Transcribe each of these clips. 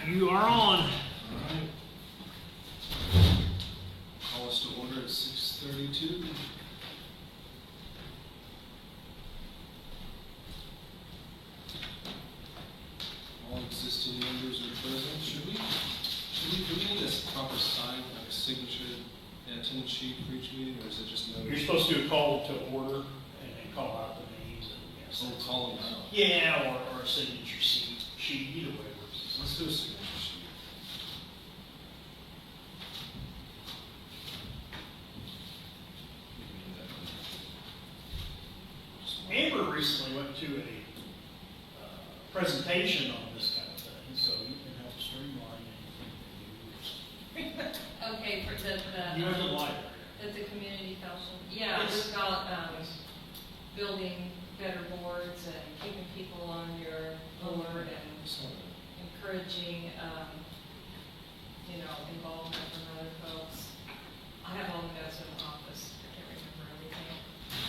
you are on. All right. Call us to order at 6:32. All existing members are present. Do we need a proper sign, like a signature, attendance sheet for each meeting, or is it just notice? You're supposed to do a call to order and call out the names. And yes, Oh, call them out. yeah, or a signature sheet, either way works. Let's do a signature sheet. Amber recently went to a presentation on this kind of thing, so you can help streamline anything that Okay, for you do. You have the library. at the community council, yeah, Yes. it's about, building better boards and keeping people on your board and encouraging, involvement from other folks. I have all the notes in the office, I can't remember everything.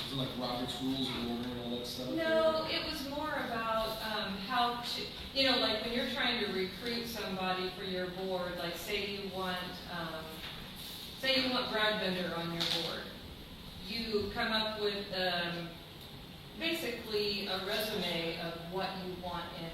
Is it like Robert's Rules of Order and all that stuff? No, it was more about how to, like when you're trying to recruit somebody for your board, like say you want Brad Bender on your board. You come up with basically a resume of what you want and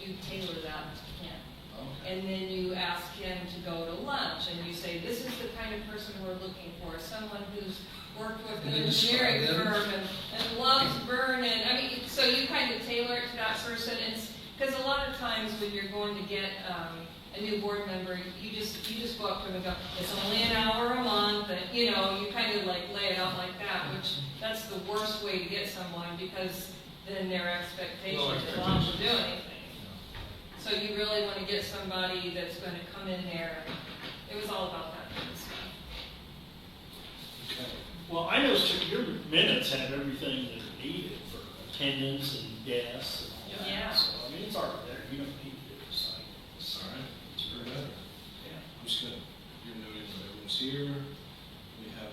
you tailor that to him. Okay. And then you ask him to go to lunch and you say, this is the kind of person we're looking for, someone who's worked with an And then engineering describe them. firm and loves Vernon. I mean, so you kind of tailor it to that person. Because a lot of times when you're going to get a new board member, you just go up to them and go, it's only an hour a month, and you kind of like lay it out like that, which that's the worst way to get someone because then their expectation is not to do anything. So you really want to get somebody that's going to come in there. It was all about that kind of stuff. Okay. Well, I know your minutes have everything that are needed for attendance and guests and all that. Yeah. So, I mean, it's already there. You don't need to do a sign. All right. It's very good. Yeah. I'm just gonna, you're noting that everyone's here. We have a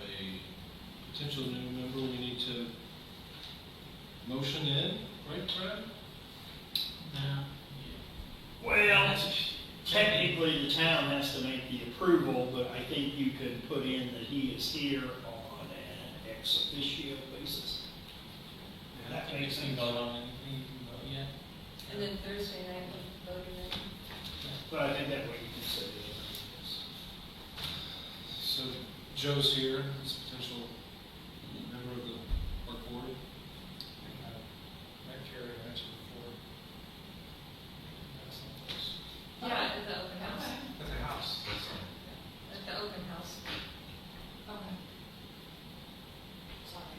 potential new member we need to motion in, right, Brad? Well, technically, the town has to make the approval, but I think you could put in that he is here on an ex officio basis. That makes sense. Vote on anything, you can vote yet. And then Thursday night we voted in. But I think that way you can say it. So Joe's here, as a potential member of the park board. Like Terry mentioned before. Yeah, at the open house. At the house. At the open house. Okay. Sorry.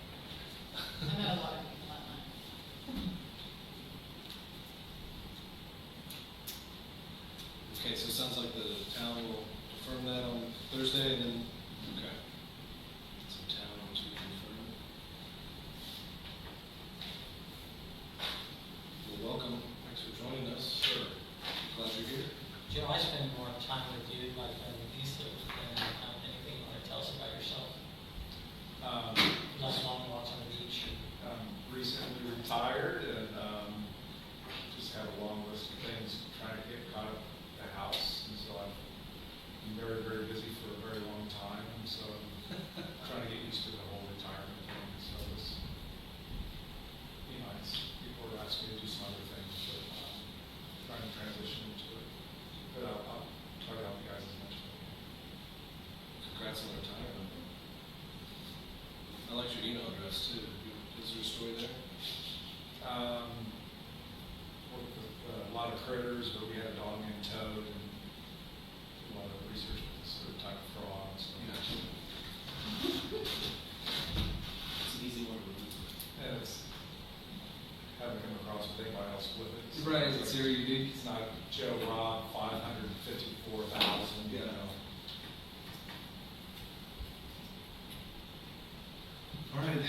I met a lot of people that night. Okay, so it sounds like the town will confirm that on Thursday, and then, okay. So town to confirm. Well, welcome, thanks for joining us. Sure. Glad you're here. Joe, I spend more time with you, like, these days than anything you want to tell us about yourself. Less long walks on the beach. Recently retired and just have a long list of things trying to get caught up at the house. And so I've been very, very busy for a very long time. And so I'm trying to get used to the whole retirement thing. So it's, people are asking me to do some other things, but trying to transition into it. But I'll try to help you guys as much as I can. Congrats on retirement. I liked your email address too. Is there a story there? Worked with a lot of critters, but we had a dog named Toad, and a lot of research with this sort of type of frogs. Yeah. It's an easy one to remember. And it's, haven't come across with anybody else with it. Right, it's very unique. It's not Joe Rob, 554,000, Yeah. All right,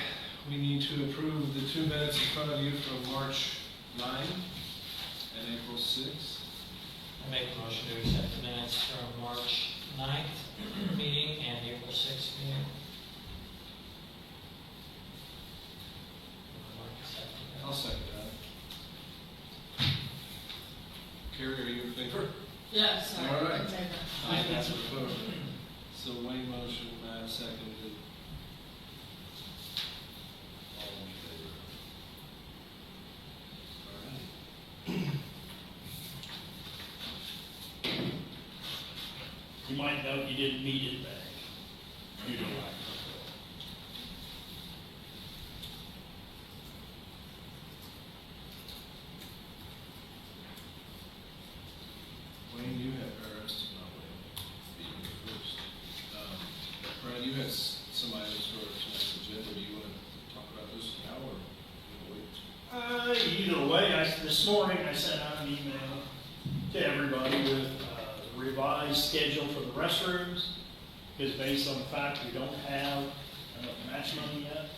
we need to approve the 2 minutes in front of you from March 9 and April 6. I make a motion to accept the minutes from March 9th meeting and April 6th meeting. I'll second that. Carrie, are you in favor? Yeah, sorry. All right. Okay. I that's a vote. So Wayne motion, Matt seconded. All in favor? All right. You might note you didn't meet it back. You don't like Wayne, you had, or not Wayne, being the first. Brad, you had some items for tonight's agenda. Do you want to talk about those now, or you want to wait? Either way, this morning I sent out an email to everybody with the revised schedule for the restrooms, because based on the fact we don't have enough match money yet,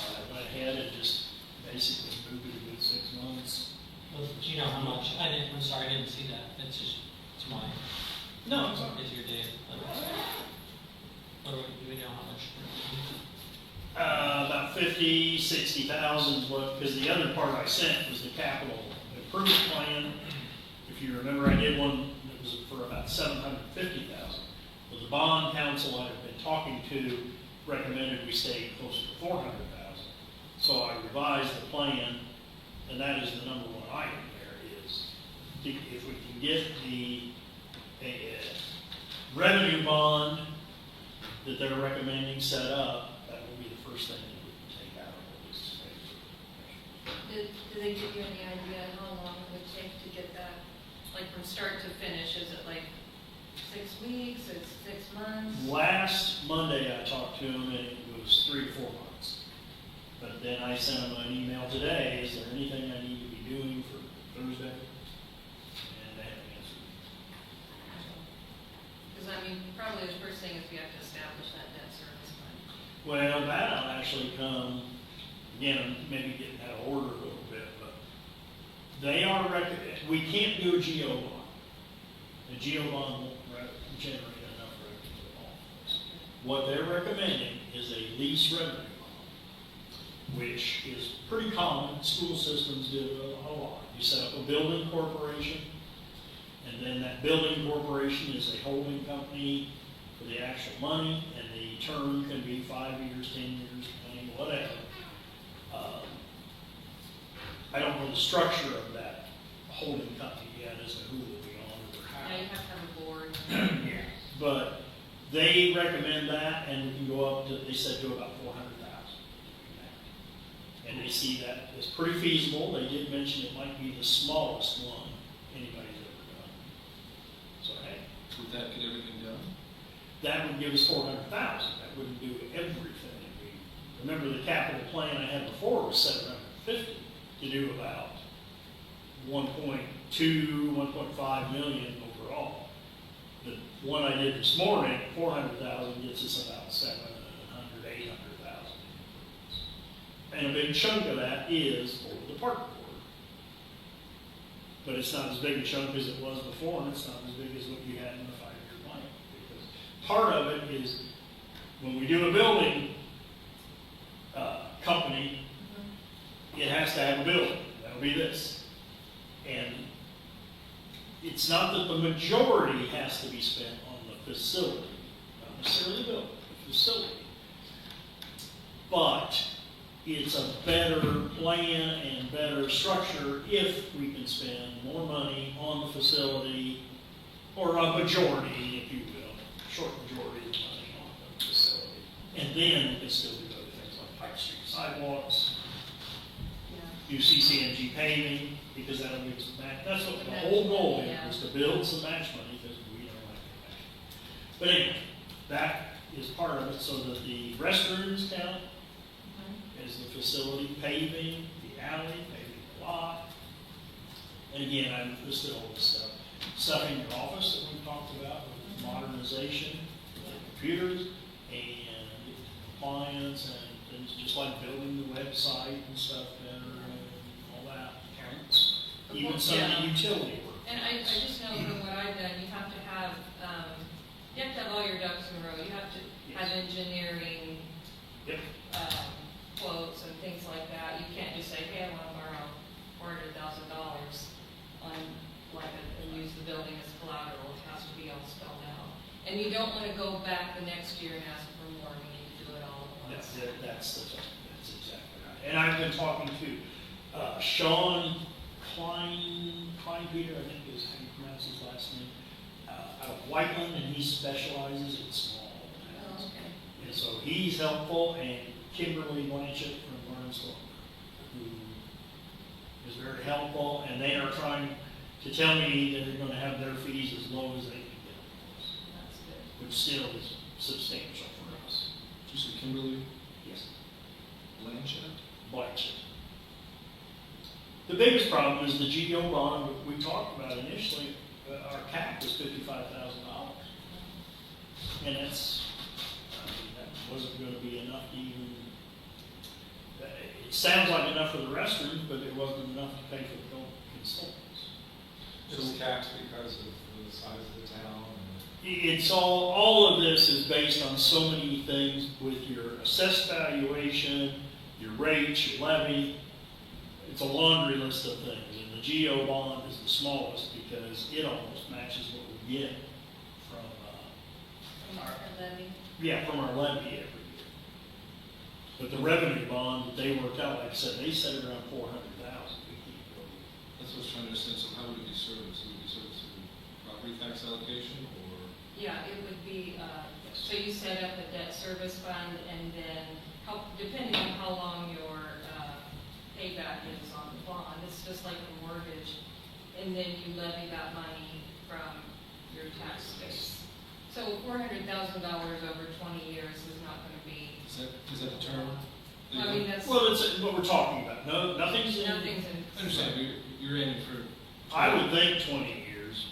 I went ahead and just basically moved it a good 6 months. Well, do you know how much? I'm sorry, I didn't see that. It's just, it's mine. No, I'm sorry. It's your day. What do we know how much? About 50, 60,000, because the other part I sent was the capital improvement plan. If you remember, I did one that was for about 750,000. Well, the bond council I've been talking to recommended we stay closer to 400,000. So I revised the plan, and that is the number one item there is if we can get the revenue bond that they're recommending set up, that will be the first thing that we can take out of all this space. Did they give you any idea how long it would take to get that, like from start to finish? Is it like 6 weeks, it's 6 months? Last Monday I talked to him and it was 3 to 4 months. But then I sent him an email today, is there anything I need to be doing for Thursday? And they haven't answered. Because I mean, probably the first thing is we have to establish that debt service fund. Well, that'll actually come, again, maybe getting out of order a little bit, but they are we can't do a GO bond. A GO bond won't generate enough revenue at all. What they're recommending is a lease revenue bond, which is pretty common. School systems do it a lot. You set up a building corporation, and then that building corporation is a holding company for the actual money, and the term can be 5 years, 10 years, 20, whatever. I don't know the structure of that holding company yet as to who will be on it or how. Yeah, you have to have a board. Yeah. But they recommend that, and we can go up to, they said to about 400,000. And they see that as pretty feasible. They did mention it might be the smallest one anybody's ever done. So, hey, Would that get everything done? that would give us 400,000. That wouldn't do everything. Remember the capital plan I had before was 750 to do about 1.2, 1.5 million overall. The one I did this morning, 400,000, gets us about 700, 800,000. And a big chunk of that is for the park board. But it's not as big a chunk as it was before, and it's not as big as what you had in the 5-year plan. Because part of it is when we do a building company, it has to have a building. That'll be this. And it's not that the majority has to be spent on the facility, not necessarily the building, the facility. But it's a better plan and better structure if we can spend more money on the facility, or a majority, if you will, short majority of the money on the facility. And then we can still do other things like Pike Street sidewalks, Yeah. do CCNG paving, because that'll give us match. That's what the whole goal is, was to build some match money, because we don't like to match. But anyway, that is part of it, so that the restrooms count as the facility, paving the alley, paving the lot. And again, I listed all this stuff. Stuff in your office that we've talked about, with modernization, computers, and compliance, and things just like building the website and stuff better, and all that counts. Even some of the utility work. And I just know from what I've done, you have to have all your ducks in a row. You have to have engineering Yep. quotes and things like that. You can't just say, hey, I want to borrow $400,000 on, and use the building as collateral. And you don't wanna go back the next year and ask for more, we need to do it all at once. That's exactly right. And I've been talking to Sean Kleinpeter, I think is how you pronounce his last name, out of Whiteland, and he specializes in small Oh, towns. okay. And so he's helpful, and Kimberly Blanchett from Burnsville, who is very helpful, and they are trying to tell me that they're gonna have their fees as low as they can get, That's good. which still is substantial for us. Did you say Kimberly Yes. Blanchett? Blanchett. The biggest problem is the GO bond we talked about initially, our cap was $55,000. And that's, I mean, that wasn't gonna be enough to even, it sounds like enough for the restrooms, but it wasn't enough to pay for the consultants. It's capped because of the size of the town and It's all of this is based on so many things with your assessed valuation, your rates, your levy. It's a laundry list of things, and the GO bond is the smallest because it almost matches what we get from, From our levy. from our levy every year. But the revenue bond that they worked out, like I said, they set it around 400,000. We keep going. That's what I was trying to understand, so how would it be serviced? Would it be serviced through property tax allocation, or? Yeah, it would be, so you set up a debt service fund, and then, depending on how long your payback is on the bond, it's just like a mortgage, and then you levy that money from your tax base. So $400,000 over 20 years is not gonna be, Is that the term? I mean, that's, Well, it's what we're talking about. No, nothing's in. nothing's in. I understand, but you're aiming for. I would think 20 years,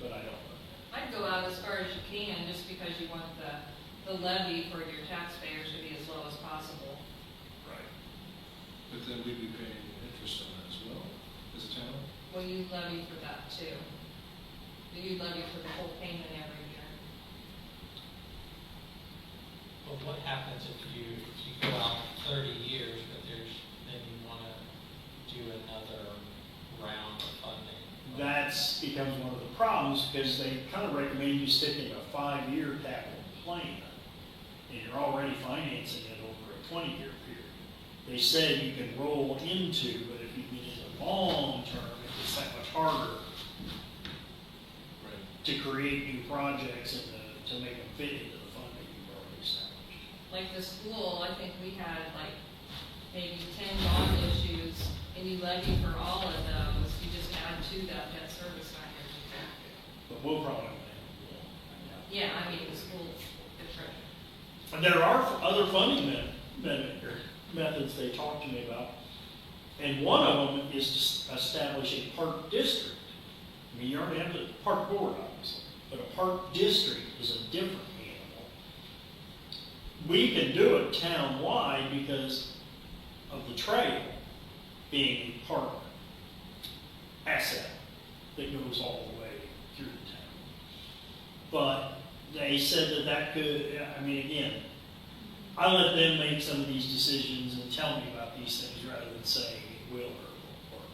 but I don't know. I'd go out as far as you can, just because you want the levy for your taxpayers to be as low as possible. Right. But then we'd be paying interest on that as well, as a town? Well, you levy for that too. You levy for the whole payment every year. But what happens if you go out 30 years, but then you wanna do another round of funding? That's becomes one of the problems because they kind of recommend you stick in a 5-year capital plan. And you're already financing it over a 20-year period. They said you can roll into, but if you get into long term, it's that much harder Right. to create new projects and to make them fit into the funding you've already established. Like the school, I think we had like maybe 10 bond issues, and you levy for all of those, you just add to that debt service fund every year. But we'll probably have one. Yeah, I mean, the school's different. And there are other funding methods they talked to me about. And one of them is to establish a park district. I mean, you already have the park board, obviously, but a park district is a different animal. We can do it town-wide because of the trail being a park asset that goes all the way through the town. But they said that could, I mean, again, I let them make some of these decisions and tell me about these things rather than saying it will or won't.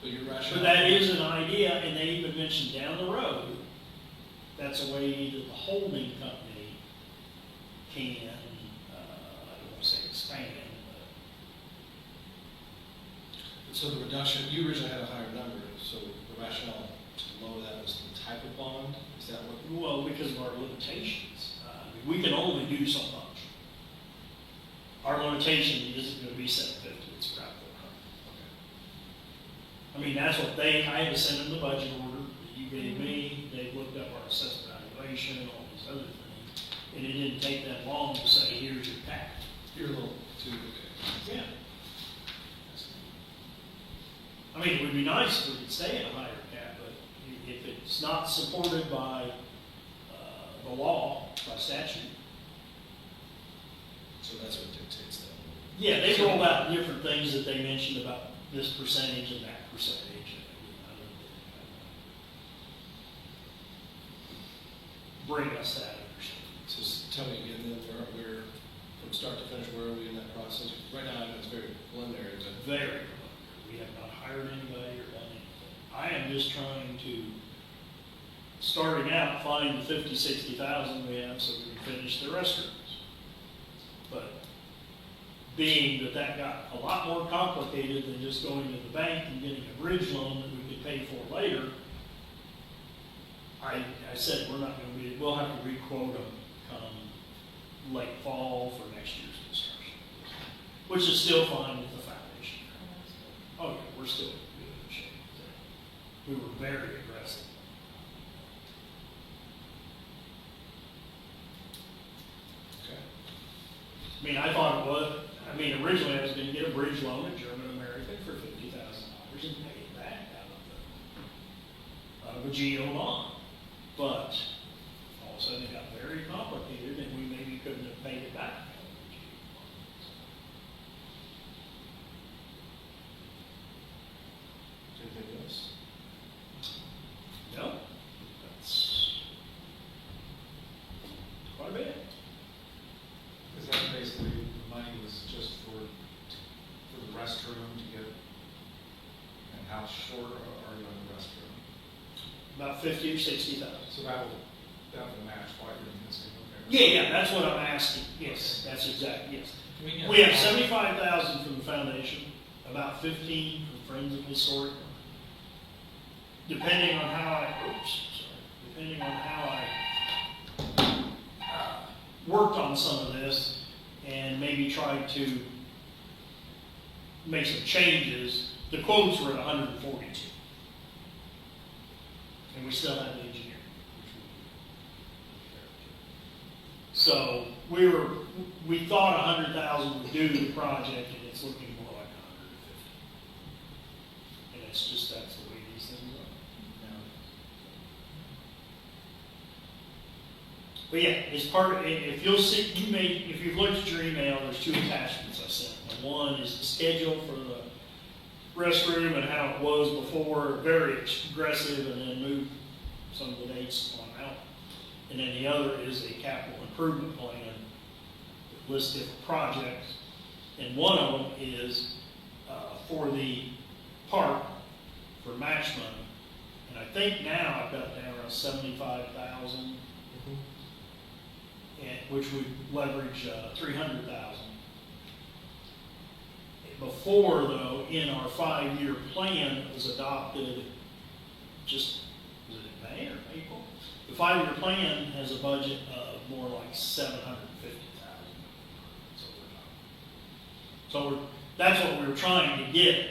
But your But rationale. that is an idea, and they even mentioned down the road, that's a way that the holding company can, I don't want to say expand, So the reduction, you originally had a higher number, so the rationale to lower that was the type of bond? Is that what? but, well, because of our limitations. We can only do so much. Our limitation isn't going to be 750, it's about 400. I mean, that's what I had to send them the budget order that you gave me. They looked up our assessed valuation and all these other things. And it didn't take that long to say, here's your cap. You're a little too, okay. Yeah. I mean, it would be nice if we could stay at a higher cap, but if it's not supported by the law, by statute. So that's what dictates that. Yeah, they rolled out different things that they mentioned about this percentage and that percentage. Bring us that understanding. So tell me again, then, where, from start to finish, where are we in that process? Right now, I know it's very preliminary, but. Very preliminary. We have not hired anybody or done anything. I am just trying to starting out, find the 50, 60,000 we have so we can finish the restrooms. But being that that got a lot more complicated than just going to the bank and getting a bridge loan that we could pay for later, I said we're not going to be, we'll have to re-quote them come late fall for next year's construction, which is still fine with the foundation. Oh yeah, we're still in good shape. We were very aggressive. Okay. I mean, I thought it was, originally I was gonna get a bridge loan at German American for $50,000 and pay it back out of a GO bond. But all of a sudden it got very complicated and we maybe couldn't have paid it back. out of the GO bond. Anything else? No, that's quite a bit. Is that basically, the money was just for the restroom to get, and how short are you on the restroom? About 50 or 60,000. So that will match what you're missing, okay? Yeah, that's what I'm asking. Yes, that's exactly, yes. Do We have 75,000 from the foundation, about 15 from Friends of Historic. Depending on how I worked on some of this and maybe tried to make some changes, the quotes were at 142. And we still have the engineer. So we thought 100,000 would do the project, and it's looking more like 150. And it's just, that's the way these things are. But yeah, it's part of, if you'll see, if you've looked at your email, there's 2 attachments I sent. The one is the schedule for the restroom and how it was before, very aggressive, and then moved some of the dates on out. And then the other is a capital improvement plan that lists different projects. And one of them is for the park for match money. And I think now I've got down around 75,000, which would leverage 300,000. Before, though, in our 5-year plan that was adopted was it in May or April? The 5-year plan has a budget of more like 750,000. So that's what we were trying to get.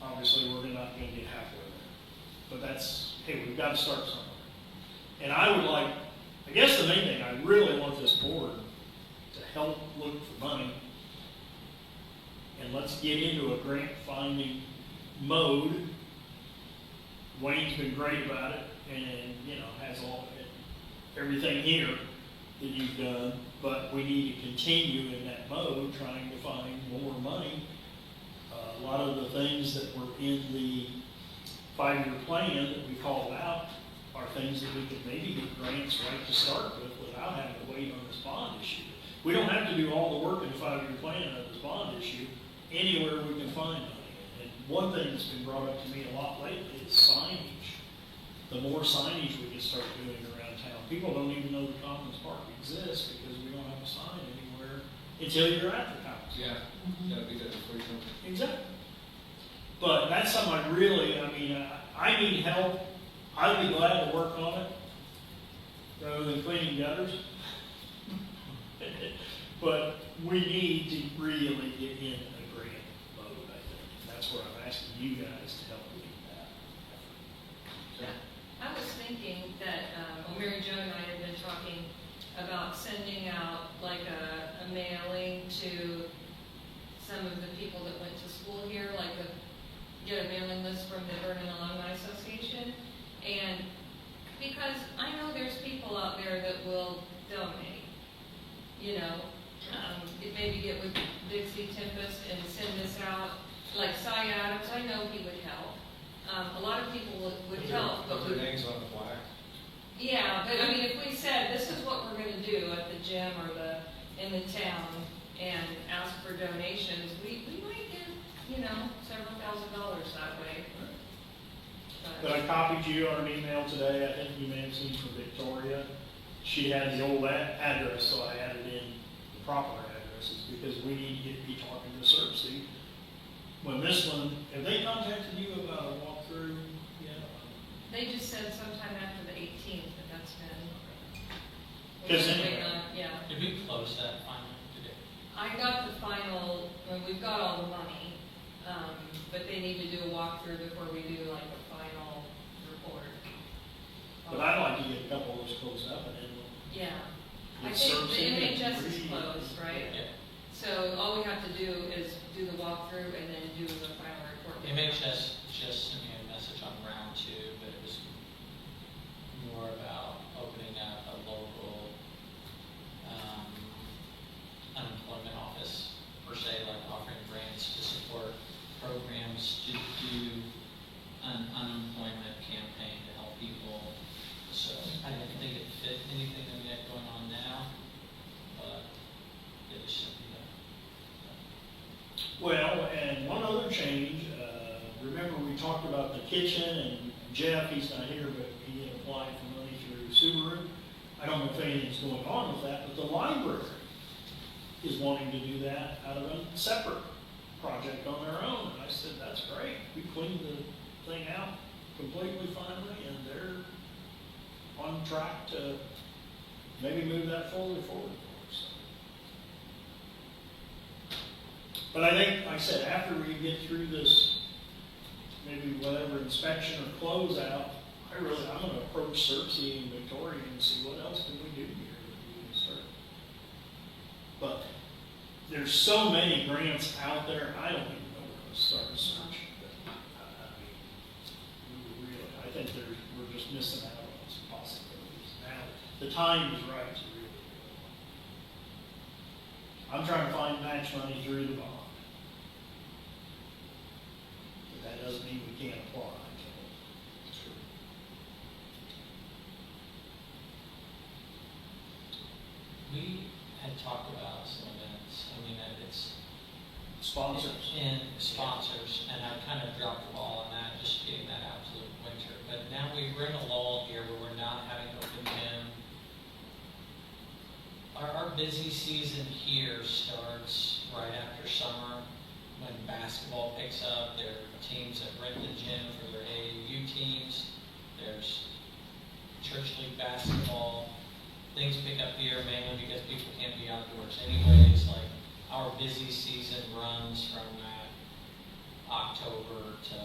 Obviously, we're not going to get halfway there. But that's, hey, we've got to start somewhere. And I would like, I guess the main thing, I really want this board to help look for money. And let's get into a grant finding mode. Wayne's been great about it and, has everything here that you've done, but we need to continue in that mode, trying to find more money. A lot of the things that were in the 5-year plan that we called out are things that we could maybe get grants right to start with without having to wait on this bond issue. We don't have to do all the work in the 5-year plan of this bond issue anywhere we can find money. And one thing that's been brought up to me a lot lately is signage. The more signage we can start doing around town, people don't even know the Commons Park exists because we don't have a sign anywhere until you're at the Commons. Yeah, gotta be there before you know. Exactly. But that's something I really, I need help. I'd be glad to work on it rather than cleaning gutters. But we need to really get in a grant mode, I think. That's where I'm asking you guys to help lead that. I was thinking that, Mary Jo and I had been talking about sending out like a mailing to some of the people that went to school here, get a mailing list from the Vernon Alumni Association. And because I know there's people out there that will donate, maybe get with Dixie Tempest and send this out, like Cy Adams, I know he would help. A lot of people would help, but Put their names on the flag. yeah, but if we said, this is what we're gonna do at the gym or in the town and ask for donations, we might get, several $1,000s that way. But I copied you on an email today, I think you may have seen from Victoria. She had the old address, so I added in the proper addresses, because we need to be talking to Cersei. When this one, have they contacted you about a walkthrough? Yeah. They just said sometime after the 18th, but that's been. Because we're anyway- waiting on- Yeah. Did we close that finally today? I got the final, well, we've got all the money, but they need to do a walkthrough before we do like the final report. But I'd like to get a couple of those closed up and then Yeah. I get think the Cersei and NHS is read. closed, right? Yeah. So all we have to do is do the walkthrough and then do the final report. MHS just sent me a message on round 2, but it was more about opening up a local unemployment office, per se, like offering grants to support programs to do an unemployment campaign to help people. So I didn't think it fit anything that we had going on now, but it is something that. Well, and one other change, remember we talked about the kitchen, and Jeff, he's not here, but he had applied for money through Subaru. I don't know if anything's going on with that, but the library is wanting to do that out of a separate project on their own. And I said, that's great. We cleaned the thing out completely finally, and they're on track to maybe move that fully forward for us. But I think, like I said, after we get through this, maybe whatever inspection or closeout, I'm going to approach Cersei and Victoria and see what else can we do here that we can start. But there's so many grants out there, I don't even know where to start searching. But, I think we're just missing out on some possibilities. Now, the time is right to really go. I'm trying to find match money through the bond. But that doesn't mean we can't apply. We had talked about some events, I mean, it's. Sponsors. And sponsors, and I've kind of dropped the ball on that, just getting that out to the winter. But now we're in a lull here where we're not having open gym. Our busy season here starts right after summer, when basketball picks up. There are teams that rent the gym for their AAU teams. There's church league basketball. Things pick up here mainly because people can't be outdoors anyways. Like, our busy season runs from October to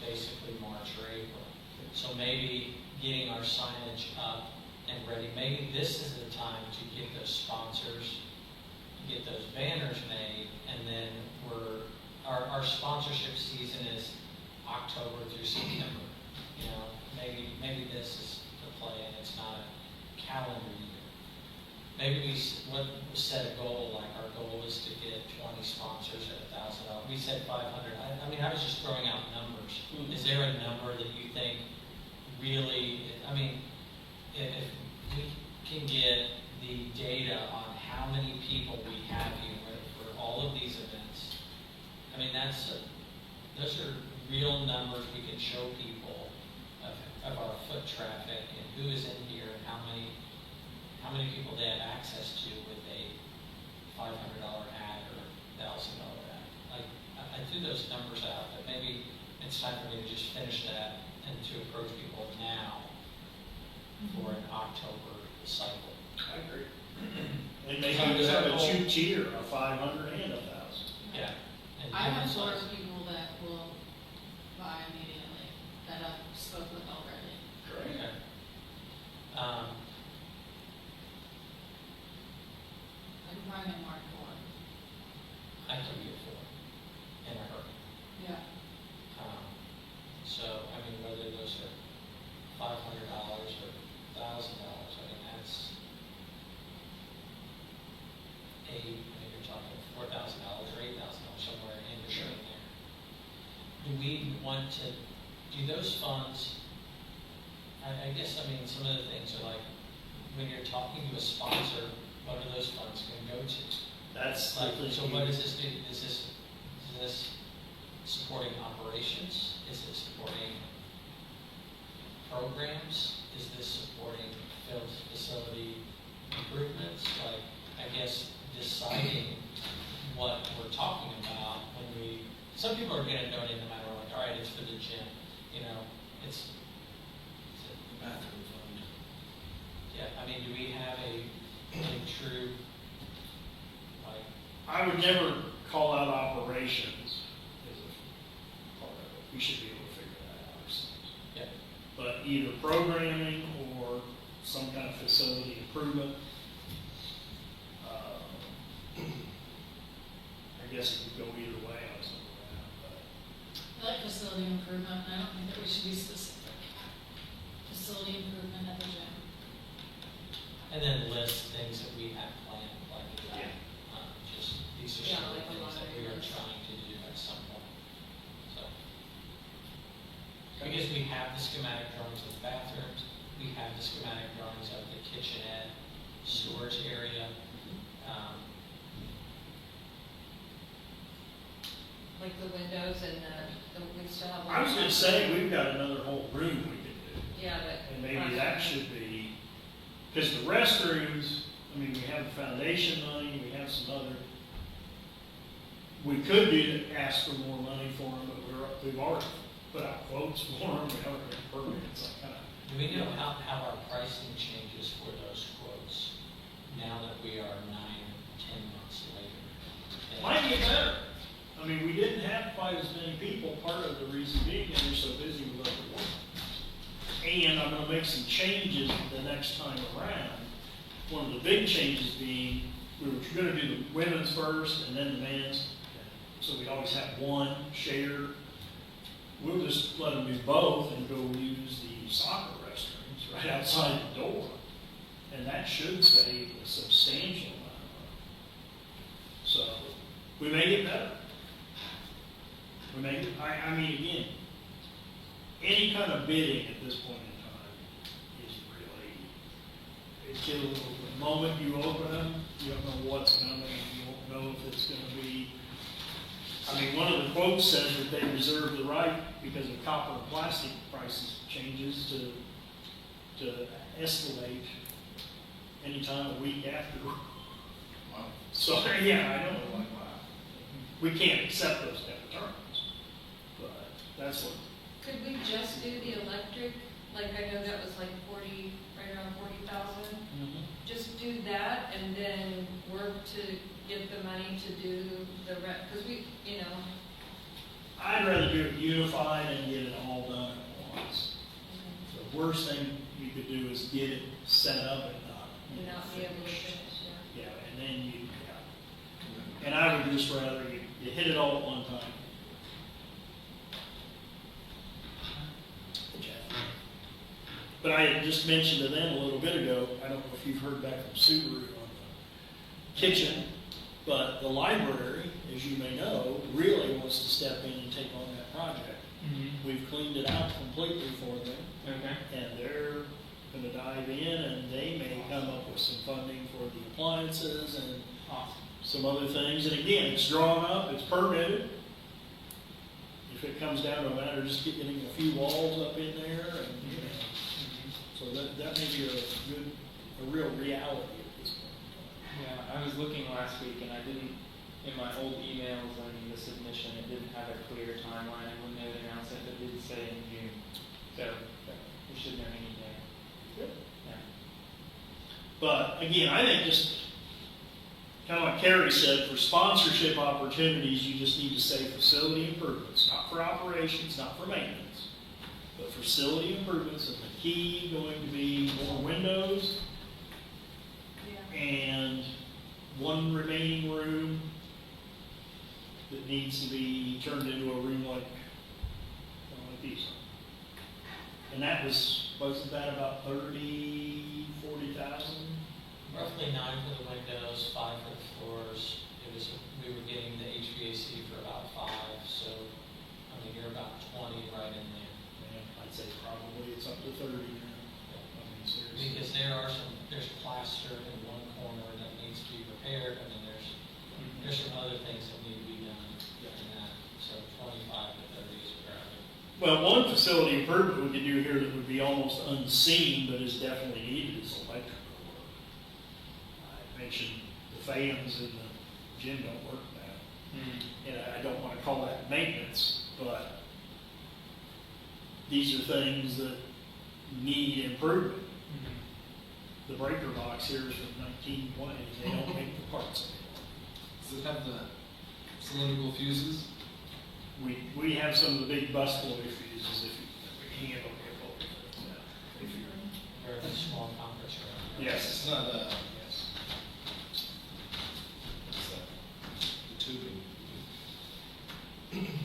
basically March or April. So maybe getting our signage up and ready, maybe this is the time to get those sponsors, get those banners made, and then our sponsorship season is October through September. You know, maybe this is the play and it's not a calendar year. Maybe we set a goal, like our goal is to get 20 sponsors at $1,000. We said 500. I mean, I was just throwing out numbers. Mm-hmm. Is there a number that you think really, I mean, if we can get the data on how many people we have here for all of these events, I mean, those are real numbers we can show people of our foot traffic and who is in here and how many people they have access to with a $500 ad or $1,000 ad. Like, I threw those numbers out, but maybe it's time for me to just finish that and to approach people now for an October cycle. I agree. And maybe we have a two-tier, a 500 and a 1,000. Yeah. And I have different more sizes. people that will buy immediately, that I've spoke with already. Great. Okay. I can probably make Mark for. I can be a 4 in a hurry. Yeah. So, I mean, whether those are $500 or $1,000, I mean, that's you're talking $4,000 or $8,000, somewhere in between there. Do we want to, do those funds, I guess, I mean, some of the things are like, when you're talking to a sponsor, what are those funds going to go to? That's Like, the so what does this do? Is this supporting operations? Is it supporting programs? Is this supporting facility improvements? Like, I guess deciding what we're talking about when some people are gonna donate no matter what, all right, it's for the gym, it's The bathroom fund. yeah, I mean, do we have a true, like, I would never call out operations as a part of it. We should be able to figure that out ourselves. yeah, But either programming or some kind of facility improvement, I guess it could go either way on some of that, I like facility improvement, I don't think that we should be specific. Facility improvement at the gym. and then list things that we have planned, like that. Yeah. Just, these are Yeah, some of the like a things that we are laundry list. trying to do at some point, so. Because we have the schematic drawings of the bathrooms, we have the schematic drawings of the kitchenette, storage area. Like the windows and we still have. I was gonna say, we've got another whole room we could do. Yeah, but. And maybe that should be, because the restrooms, I mean, we have the foundation money, we have some other, we could do, ask for more money for them, but we've already put out quotes for them, we haven't been permits, I kind of. Do we know how our pricing changes for those quotes now that we are 9 or 10 months later? Might get better. I mean, we didn't have quite as many people, part of the reason being that we're so busy with other work. And I'm gonna make some changes the next time around. One of the big changes being, we were gonna do the women's first and then the men's. So we always have one shared. We'll just let them do both and go use the soccer restrooms right outside the door. And that should save a substantial amount of money. So, we may get better. I mean, again, any kind of bidding at this point in time is really, it's just the moment you open them, you don't know what's coming, you won't know if it's gonna be. I mean, one of the quotes says that they reserve the right, because of copper and plastic prices changes, to escalate anytime a week after. Wow. So, yeah, I know, like, wow. We can't accept those kind of terms. But that's what, Could we just do the electric? Like, I know that was like right around 40,000. Just do that and then work to get the money to do the rest, because I'd rather do it unified and get it all done at once. The worst thing you could do is get it set up and not be able to finish, Yeah, and then yeah. And I would just rather you hit it all at one time. But I had just mentioned to them a little bit ago, I don't know if you've heard back from Subaru on the kitchen, but the library, as you may know, really wants to step in and take on that project. We've cleaned it out completely for them. Okay. And they're going to dive in, and they may come up with some funding for the appliances and Awesome. some other things. And again, it's drawn up, it's permitted. If it comes down to a matter of just getting a few walls up in there, and so that may be a real reality at this point. Yeah, I was looking last week and I didn't, in my old emails and the submission, it didn't have a clear timeline and when they would announce it, it did say in June. So we should know any day. Good. Yeah. But again, I think just kind of like Carrie said, for sponsorship opportunities, you just need to say facility improvements, not for operations, not for maintenance, but for facility improvements. And the key going to be more windows and one remaining room that needs to be turned into a room like these. And that wasn't that about 40,000? Roughly 9 for the windows, 5 for the floors. We were getting the HVAC for about 5, so, I mean, you're about 20 right in there. Yeah, I'd say probably it's up to 30 now. I mean, seriously. Because there's plaster in one corner that needs to be repaired, I mean, there's some other things that need to be done in that, so 25 to 30 is where I would Well, one facility improvement we could do here that would be almost unseen, but is definitely needed is electrical work. I mentioned the fans in the gym don't work now. And I don't want to call that maintenance, but these are things that need improvement. The breaker box here is from 1920, they don't make the parts anymore. Does it have the cylindrical fuses? We have some of the big bus boy fuses if you handle it. If you- Or a small conference room. Yes. It's not, Yes. what's that? The tubing.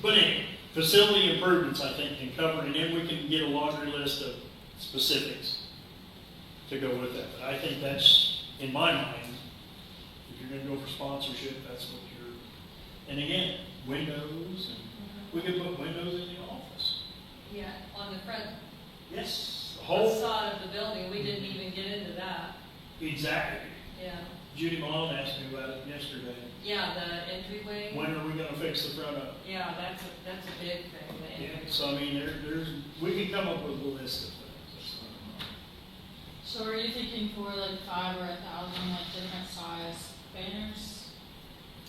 But anyway, facility improvements, I think, can cover, and then we can get a laundry list of specifics to go with that. But I think that's, in my mind, if you're gonna go for sponsorship, that's what you're, and again, windows, and we could put windows in the office. Yeah, on the front Yes, the whole, facade of the building, we didn't even get into that. exactly. Yeah, Judy Malone asked me about it yesterday. yeah, the entryway. When are we gonna fix the front up? Yeah, that's a big thing, the Yeah, entryway. so I mean, there's, we can come up with a list of things. So are you thinking for like 5 or 1,000, like different size banners?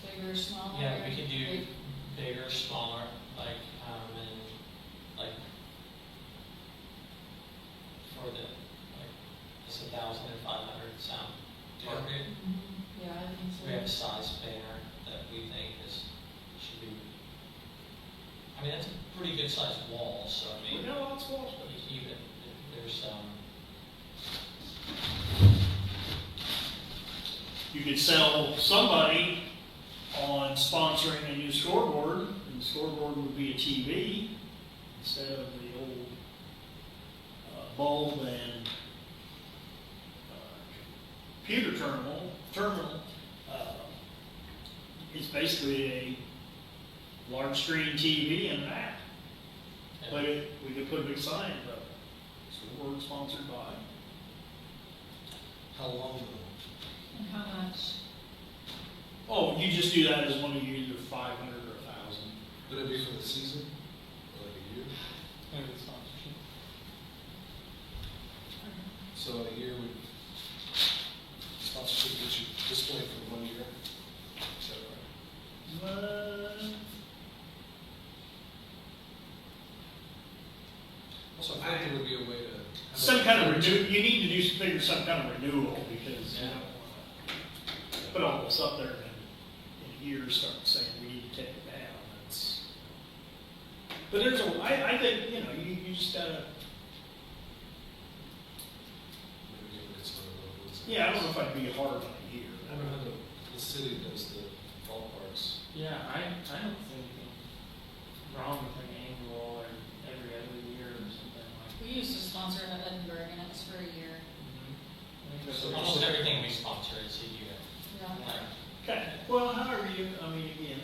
Bigger, smaller? Yeah, we could do Big- bigger, smaller, and like for the, like, it's 1,500 sound target. Yeah, I think so. We have a size banner that we think should be, I mean, that's a pretty good sized wall, so I We mean, got lots of walls, but even, there's, you could sell somebody on sponsoring a new scoreboard, and the scoreboard would be a TV instead of the old bulb and computer terminal. It's basically a large screen TV and an app. But we could put a big sign up. Scoreboard sponsored by. How long though? And how much? Oh, you just do that as one of you, either 500 or 1,000. Would it be for the season? Or like a year? Maybe it's sponsorship. So a year would, sponsorship gets you display for 1 year? Is that right? Also, I think there would be a way to. Some kind of renew, you need to figure some kind of renewal, because you Yeah. don't want to put all this up there and in a year start saying we need to take it down. But there's I think, you just gotta, Maybe look at some of the locals. yeah, I don't know if I'd be hard on a year. I don't know how the city does the ballparks. Yeah, I don't see anything wrong with an annual or every other year or something like. We used to sponsor it at Edinburgh, and it was for a year. I think that's what almost everything we sponsor is a year. Yeah. Like, Okay, well, however you, again,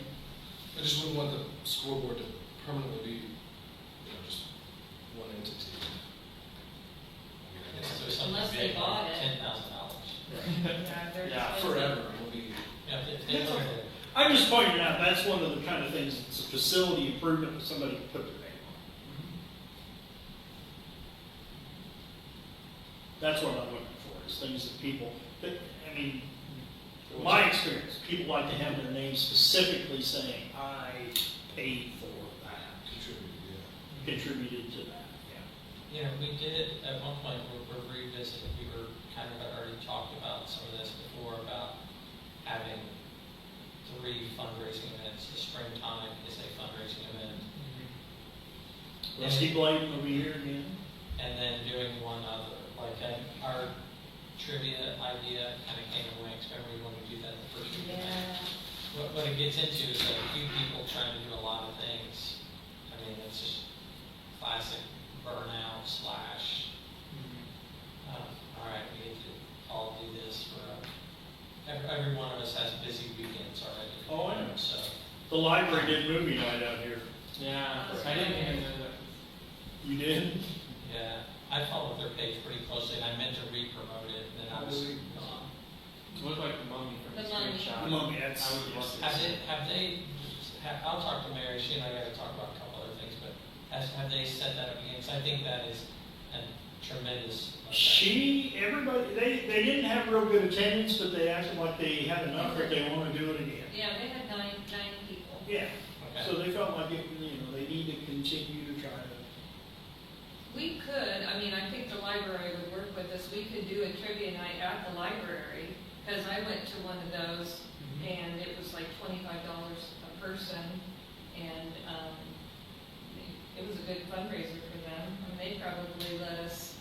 I just wouldn't want the scoreboard to permanently be, just one entity. I mean, I so guess Unless something they big, bought like it. $10,000. Yeah, they're Yeah, expensive. forever will be. Yeah, if they look at it. I'm just pointing out, that's one of the kind of things, it's a facility improvement that somebody can put their name on. That's what I'm looking for, is things that people, my experience, people like to have their name specifically saying, I paid for that, contributed to that, yeah. You know, we did, at one point, we're revisiting, we were kind of already talked about some of this before, about having 3 fundraising events. The springtime is a fundraising event. Rusty Blade will be here again. And then doing one other, like our trivia idea kind of came away, because remember we wanted to do that the first week. Yeah. What it gets into is that a few people trying to do a lot of things. I mean, it's just classic burnout / all right, we need to all do this for, every one of us has busy weekends already. Oh, I know. So, The library did movie night out here. Yeah, I didn't even know that. You did? yeah, I followed their page pretty closely, and I meant to re-promote it, and then I was gone. It looked like the mummy from the The mummy. screenshot. The mummy, that's, I would love yes. to. I'll talk to Mary, she and I gotta talk about a couple other things, but Have they set that up again? 'Cause I think that is a tremendous. Everybody, they didn't have real good attendance, but they acted like they had enough that they want to do it again. Yeah, they had nine people. Yeah, Okay. so they felt like it, they need to continue to try to. We could, I mean, I think the library would work with us, we could do a trivia night at the library, because I went to one of those, and it was like $25 a person, and, it was a good fundraiser for them, and they probably let us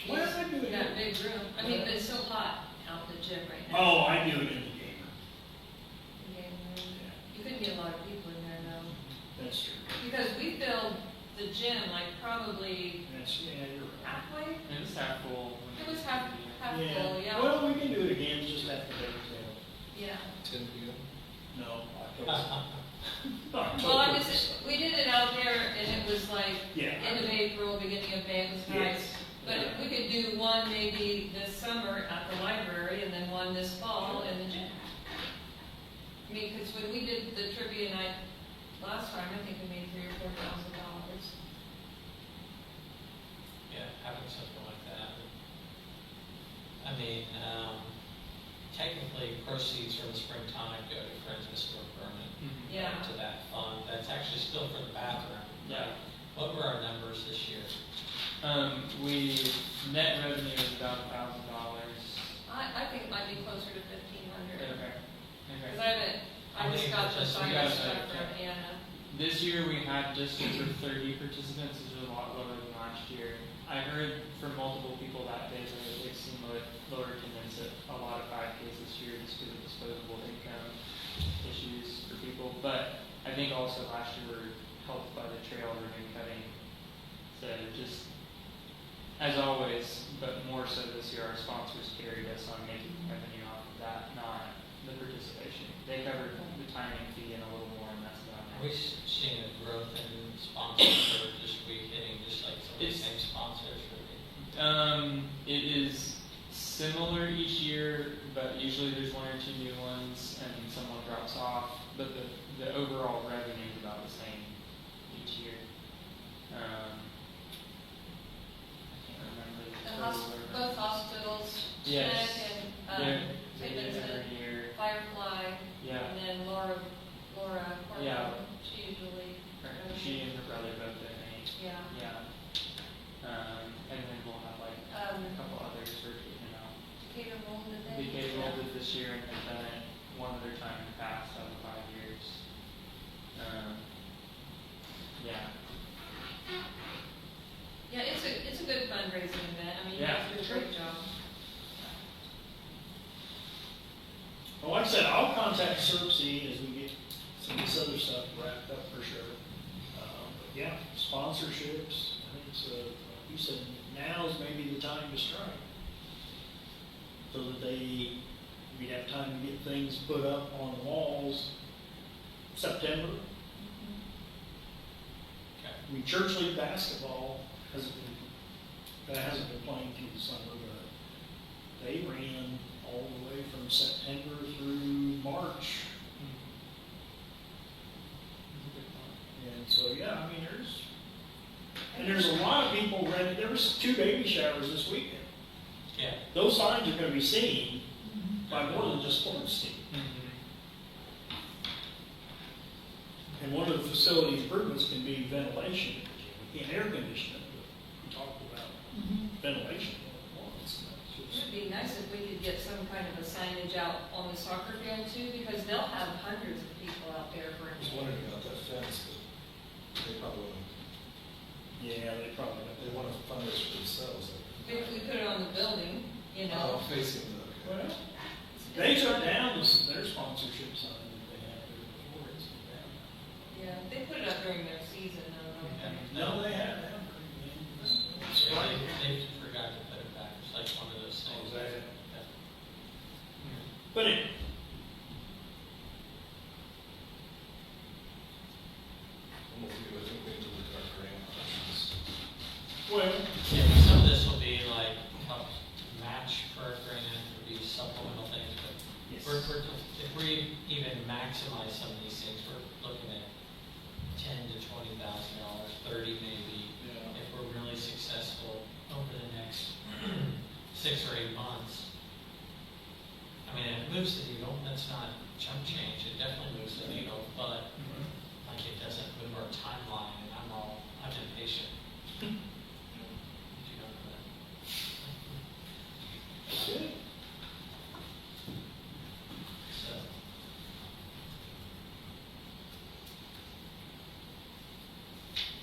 Well, use I do it. that big room. I mean, but it's so hot out in the gym right now. Oh, I do it in the game. The game room. You couldn't get a lot of people in there though, That's true. because we filled the gym like probably Yeah, you're right. halfway. It was half full. It was half full, yeah. Well, we can do it again, just after the exam. Yeah. 10 p.m. No, October. Well, we did it out there and it was like Yeah. end of April, beginning of May, it was nice. But we could do one maybe this summer at the library and then one this fall in the gym. I mean, because when we did the trivia night last time, I think we made $3,000 or $4,000. Yeah, having something like that. I mean, technically proceeds from the springtime go to Friends of Historic Vernon. Yeah. To that fund. That's actually still for the bathroom. Yeah. What were our numbers this year? Net revenue is about $1,000. I think it might be closer to 1,500. Okay. Because I just got the sign stuff from Anna. This year we had just over 30 participants, which is a lot lower than last year. I heard from multiple people that day that they've seen lower attendance at a lot of 5Ks this year just because of disposable income issues for people. But I think also last year we were helped by the trail ribbon cutting. So just, as always, but more so this year, our sponsors carried us on making revenue off of that, not the participation. They covered the timing fee and a little more, and that's about Are we it. seeing a growth in sponsors or just we hitting just like some of the It's- same sponsors? It is similar each year, but usually there's one or two new ones and someone drops off, but the overall revenue is about the same each year. I can't remember the total. Both hospitals, Yes. Chet They're- and, they do it every year. Firefly, Yeah. and then Laura Cornwell, Yeah. she usually, She and her brother both donate. yeah. Yeah. And then we'll have like a couple others for, Decatur Mold, did they? BK rolled it this year and have done it one other time in the past out of 5 years. Yeah. Yeah, it's a good fundraising event, I mean, you Yeah. guys do a great job. Well, like I said, I'll contact Serpsey as we get some of this other stuff wrapped up for sure. But yeah, sponsorships, I think it's, like you said, now's maybe the time to strike. So that we'd have time to get things put up on the walls September. Okay. I mean, church league basketball hasn't been playing through the summer, but they ran all the way from September through March. And so, yeah, I mean, there's a lot of people ready. There was 2 baby showers this weekend. Yeah. Those signs are going to be seen by more than just sports team. And one of the facility improvements can be ventilation. We can't air condition it, but we talked about ventilation once. It would be nice if we could get some kind of a signage out on the soccer field too, because they'll have hundreds of people out there for I was it. wondering about that fence, but they probably Yeah, they probably don't. want to fundraise for themselves. If we put it on the building, you know. Facing the. Well, they took down their sponsorship sign that they had there before. It's been down. Yeah, they put it up during their season though, don't they? No, they had that. Yeah, they forgot to put it back. It's like one of those things. Oh, is that it? Yeah. But anyway, I think we need to look at our grant options. well, Yeah, some of this will be like help match for a grant, or be supplemental things, but yes. if we even maximize some of these things, we're looking at $10,000 to $20,000, 30 maybe, Yeah. if we're really successful over the next 6 or 8 months. I mean, it moves the needle, that's not chump change, it definitely moves the needle, but like it doesn't move our timeline, and I'm impatient. You know that. Good. So,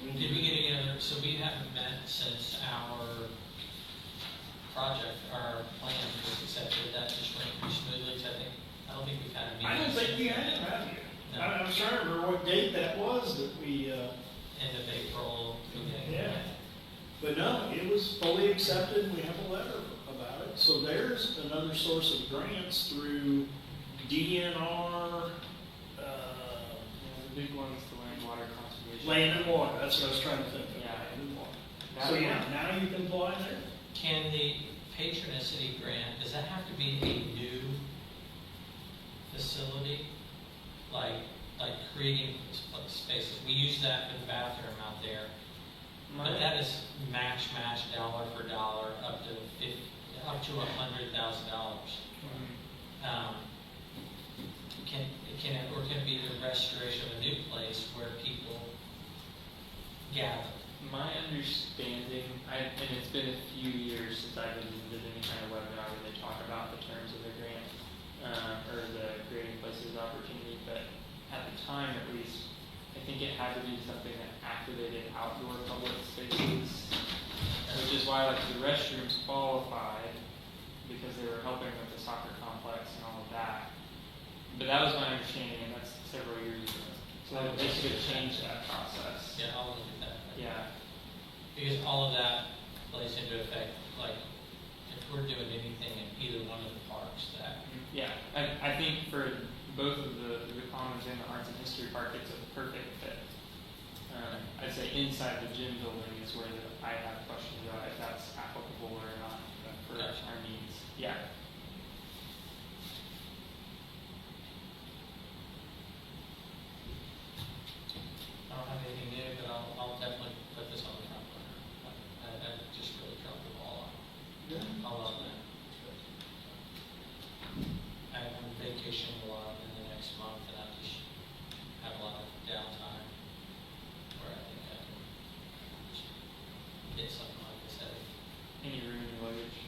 did we get any other, so we haven't met since our project, our plan was accepted, that just went pretty smoothly, 'cause I don't think we've had a meeting. I don't think we since had then. it, have you? No. I was trying to remember what date that was that we, End of April, beginning of Yeah. May. but no, it was fully accepted, and we have a letter about it. So there's another source of grants through DNR, Yeah, the big one's the land water conservation. Land and Water, that's what I was trying to think of. Yeah. Land and Water. That So one- yeah, now you can apply there. Can the patronicity grant, does that have to be a new facility? Like creating spaces? We use that for the bathroom out there, but that is match dollar for dollar up to $100,000. Mhm. Can it be the restoration of a new place where people gather? My understanding, and it's been a few years since I've attended any kind of webinar where they talk about the terms of the grant, or the creating places opportunity, but at the time at least, I think it had to be something that activated outdoor public spaces, which is why like the restrooms qualified, because they were helping with the soccer complex and all of that. But that was my understanding, and that's several years ago. So they should have changed that process. Yeah, I'll look at that. Yeah. Because all of that plays into effect, like, if we're doing anything in either one of the parks, that, Yeah, I think for both of the commons and the arts and history park, it's a perfect fit. I'd say inside the gym building is where I have questions about if that's applicable or not for Gotcha. our needs. Yeah. I don't have anything new, but I'll definitely put this on the front burner. I just really dropped the ball on. I'll love that. I'm vacationing a lot in the next month, and I just have a lot of downtime where I think I can just get something like this heavy. Any room in your luggage?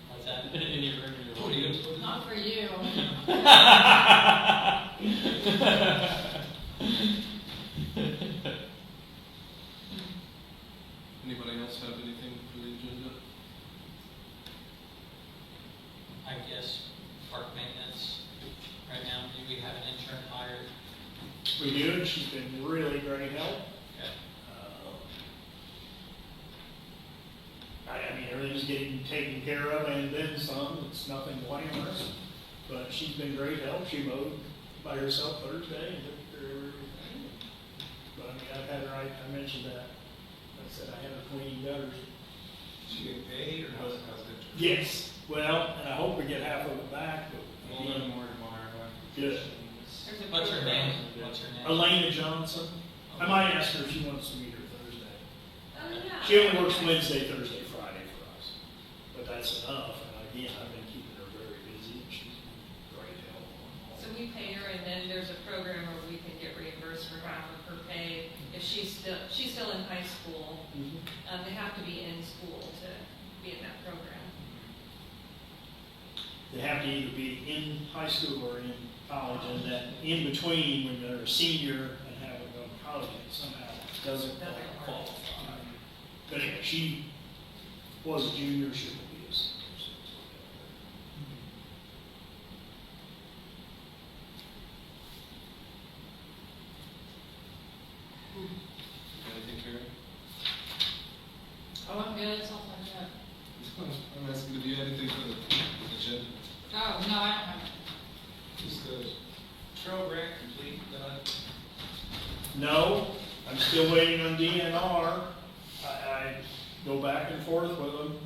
What's that? Any room in your What do you? luggage? Not for you. Anybody else have anything for the agenda? I guess park maintenance, right now, do we have an intern hired? We do, and she's been really great help. Okay. I mean, everything's getting taken care of and then some. It's nothing glamorous, but she's been great help. She mowed by herself Thursday and took care of everything. But I mean, I've had her, I mentioned that. I said I had her cleaning gutters. She get paid, or how's it? Yes, well, and I hope we get half of it back, but. We'll know more tomorrow. Good. There's a What's her program. name? What's her name? Elena Johnson. I might ask her if she wants to meet her Thursday. Oh, yeah. She only works Wednesday, Thursday, Friday for us. But that's enough. And again, I've been keeping her very busy, and she's been great help on all. So we pay her, and then there's a program where we can get reimbursed for half of her pay if she's still in high school. Mhm. They have to be in school to be in that program. They have to either be in high school or in college, and that in between, when they're a senior and haven't gone to college, it somehow doesn't qualify. But anyway, she was a junior, she will be a senior. Anything, Karen? Oh, I'm good, it's all like that. I'm asking, do you have anything for the agenda? Oh, no, I don't have it. Is the trail grant complete, done? No, I'm still waiting on DNR. I go back and forth with them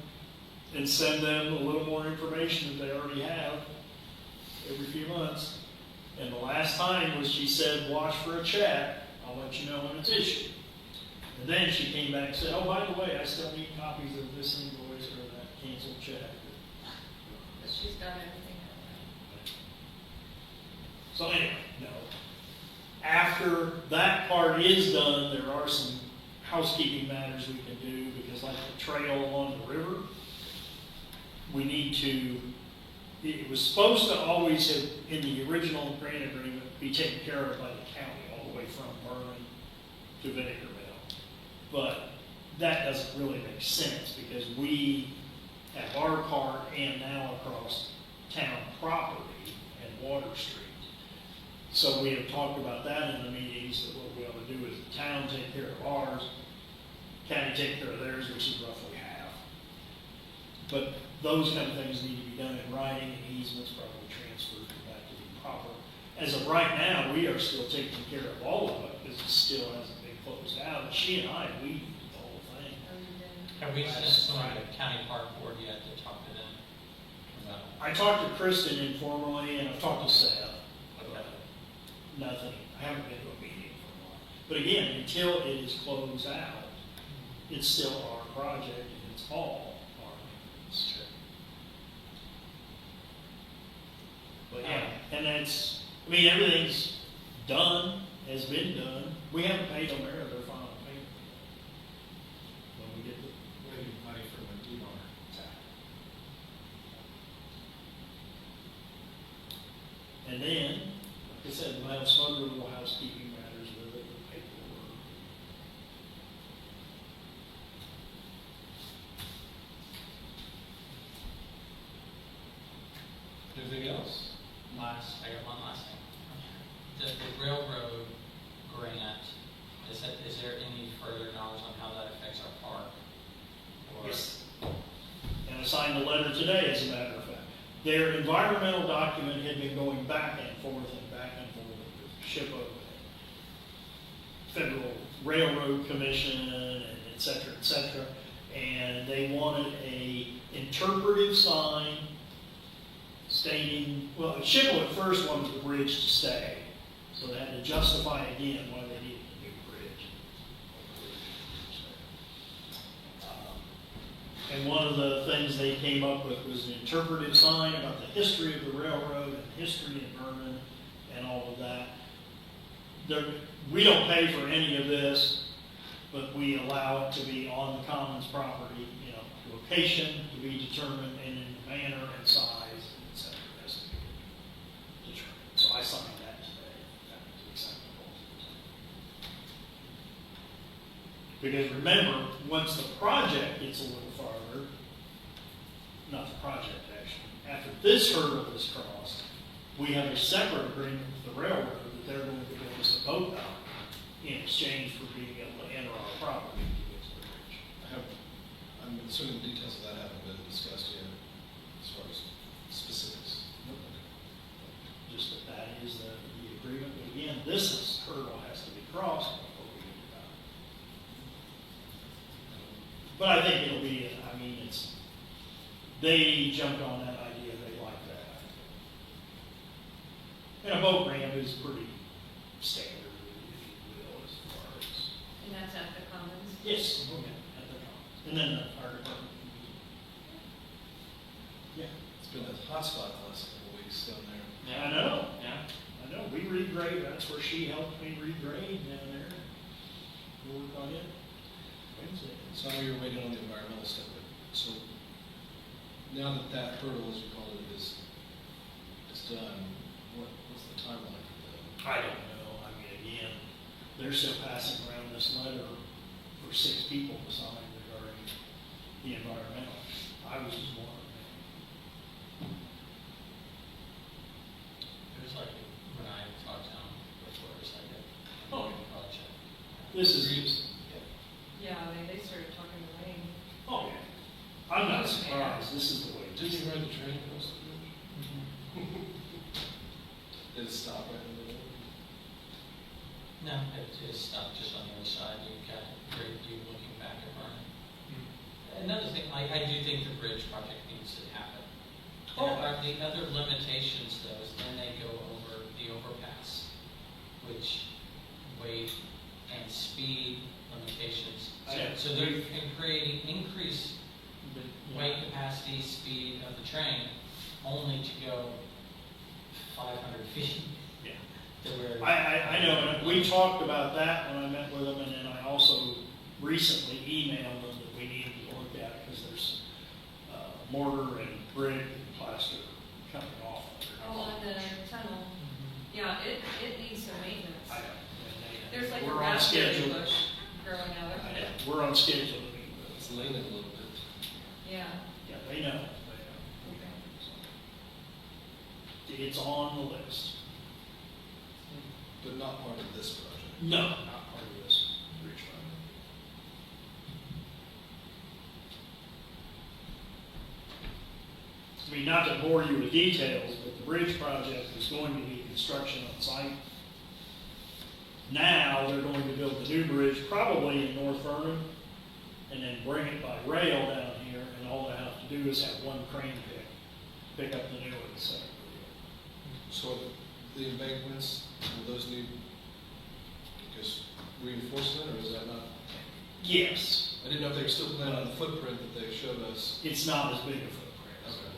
and send them a little more information that they already have every few months. And the last time was she said, watch for a check. I'll I'll let you know when it's issued. And then she came back and said, oh, by the way, I still need copies of this invoice or that canceled check. But she's done everything that way. So anyway, no. After that part is done, there are some housekeeping matters we can do, because like the trail along the river, we need to, it was supposed to always have, in the original grant agreement, be taken care of by the county all the way from Vernon to Vinegarville. But that doesn't really make sense, because we have our part and now across town property and Water Street. So we have talked about that in the meetings, that what we ought to do is the town take care of ours, county take care of theirs, which is roughly half. But those kind of things need to be done in writing, and easements probably transferred to that to be proper. As of right now, we are still taking care of all of it, because it still hasn't been closed out. She and I, we did the whole thing. Have we sent someone to the county park board yet to talk to them? No. I talked to Kristen informally, and I've talked to Seth. Okay. Nothing. I haven't been to a meeting for a while. But again, until it is closed out, it's still our project, and it's all our maintenance. Sure. But yeah, and that's, I mean, everything's done, has been done. We haven't paid them their final payment yet. When we get the, Waiting money from the DNR tax. and then, like I said, we'll have some other little housekeeping matters with it, with paperwork. Anything else? I got one last thing. The railroad grant, is there any further knowledge on how that affects our park? Or- Yes. And I signed a letter today, as a matter of fact. Their environmental document had been going back and forth with SHPO, Federal Railroad Commission, and et cetera, and they wanted a interpretive sign stating, well, SHPO at first wanted the bridge to stay, so they had to justify again why they needed a new bridge. And one of the things they came up with was an interpretive sign about the history of the railroad and history of Vernon and all of that. We don't pay for any of this, but we allow it to be on the commons property, location to be determined, and in manner and size, et cetera, has to be determined. So I signed that today. That was acceptable. Because remember, once the project gets a little farther, not the project actually, after this hurdle is crossed, we have a separate agreement with the railroad that they're going to give us a boat dock in exchange for being able to enter our property to get to the bridge. I'm assuming the details of that haven't been discussed yet, as far as specifics. Just that is the agreement. But again, this hurdle has to be crossed before we get it done. But I think it'll be, they jumped on that idea, they like that. And a boat ramp is pretty standard, if you will, as far as. And that's at the Commons? Yes, at the commons. And then the fire department can use it. Yeah. It's been a hot spot the last couple of weeks down there. I know. Yeah. I know. We regrade, that's where she helped me regrade down there. We'll work on it Wednesday. So I know you're waiting on the environmental stuff, but so now that hurdle, as you call it, is done, what's the timeline for that? I don't know. Again, they're still passing around this letter for 6 people to sign regarding the environmental. I was just one of them. It was like, when I talked to them before, it was like a project. This is, Yeah, they started talking to Wayne. oh yeah. I'm not surprised. This is the way it Did is. you ride the train across the bridge? Did it stop right in the middle? No, it just stopped just on the other side. You've got a great view looking back at Vernon. Another thing, I do think the bridge project needs to happen. Oh. The other limitations though is then they go over the overpass, which weight and speed limitations. I know. So they're creating increased The- weight capacity, speed of the train, only to go 500 feet. Yeah. To where. I know, and we talked about that when I met with them, and then I also recently emailed them that we needed to look at it, because there's mortar and brick and plaster coming off of it. Oh, on the tunnel, yeah, it needs some maintenance. I know, and There's like a we're on raspberry schedule. bush growing out of I it. know, we're on schedule to meet with It's them. leaning a little bit. Yeah, Yeah, they know. It's on the list. But not part of this project. No, not part of this bridge fund. I mean, not to bore you with details, but the bridge project is going to be construction on site. Now, they're going to build the new bridge probably in North Vernon, and then bring it by rail down here, and all they have to do is have one crane pick up the new one, so. So the embankments, will those need, I guess, reinforcement, or is that not? Yes, I didn't know if they were still planning on the footprint that they showed us. it's not as big a footprint as it Okay. was.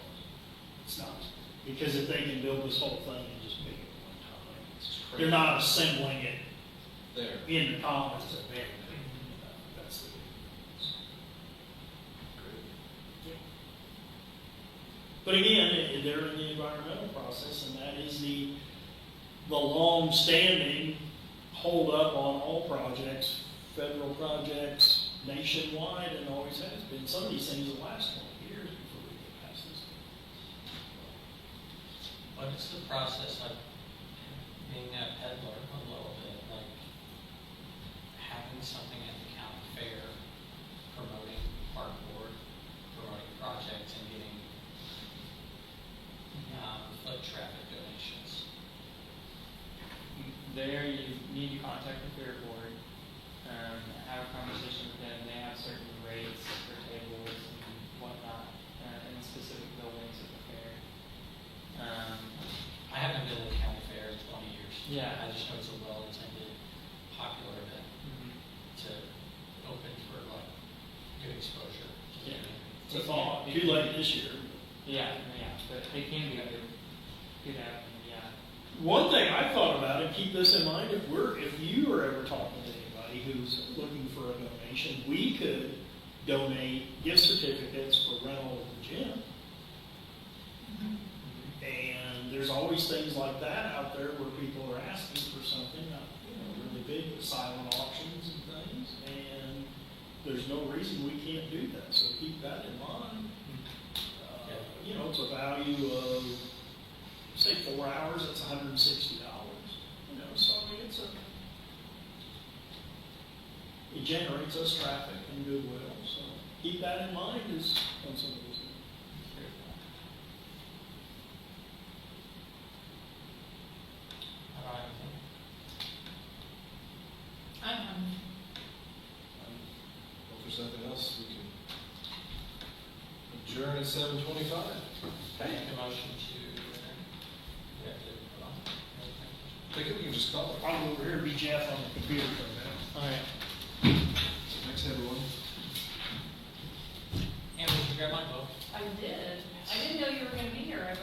It's not, because if they can build this whole thing and just pick it at one time, they're not assembling it There. in the commons at Vernon. That's the. Great. But again, they're in the environmental process, and that is the long-standing hold-up on all projects, federal projects, nationwide, and always has been. Some of these things will last 20 years before we get past this. What is the process like being a peddler a little bit, like having something at the county fair, promoting park board, promoting projects and getting foot traffic donations? There, you need to contact the fair board, have a conversation with them. They have certain rates for tables and whatnot, in specific buildings at the fair. I haven't been to the county fair in 20 years. Yeah. I just know it's a well-attended, popular event to open for like good exposure. to the Yeah. community. It's a thought, too late this year. Yeah, but they can be good at, yeah. One thing I thought about, and keep this in mind, if you are ever talking to anybody who's looking for a donation, we could donate gift certificates for rental of the gym. And there's always things like that out there where people are asking for something, really big, with silent auctions and things, and there's no reason we can't do that, so keep that in mind. It's a value of, say, 4 hours, that's $160. So I mean, it generates us traffic and goodwill, so keep that in mind as on some of those things. I don't have anything. Well, if there's nothing else, we can adjourn at 7:25. Make a motion to, we have to put on. I think we can just call it. I'll go over here and be Jeff on the computer for a minute. All right. Thanks, everyone. And we can grab my book. I did. I didn't know you were gonna be here. I was